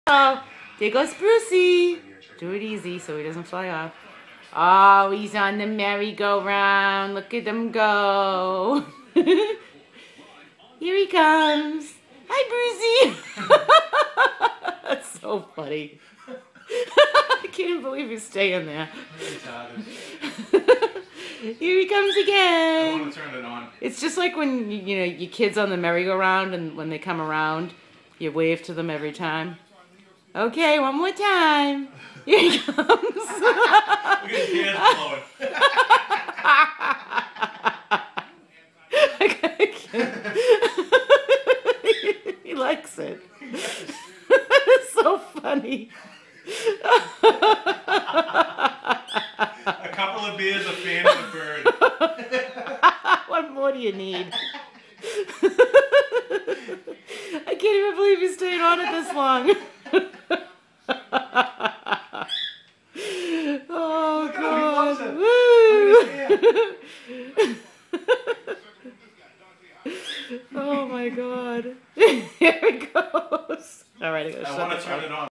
Oh, there goes Brucie. Do it easy so he doesn't fly off. Oh, he's on the merry-go-round. Look at him go. Here he comes. Hi, Brucie. That's so funny. I can't believe he's staying there. Here he comes again. I want to turn it on. It's just like when you know your kids on the merry-go-round, and when they come around, you wave to them every time. Okay, one more time. Here he comes. Look at his hands blowing. He likes it. It's so funny. A couple of beers, a fan, and a bird. What more do you need? I can't even believe you stayed on it this long. Oh, God. Woo! Oh, my God. Here it goes. All right, I gotta shut I want to this turn off. it on.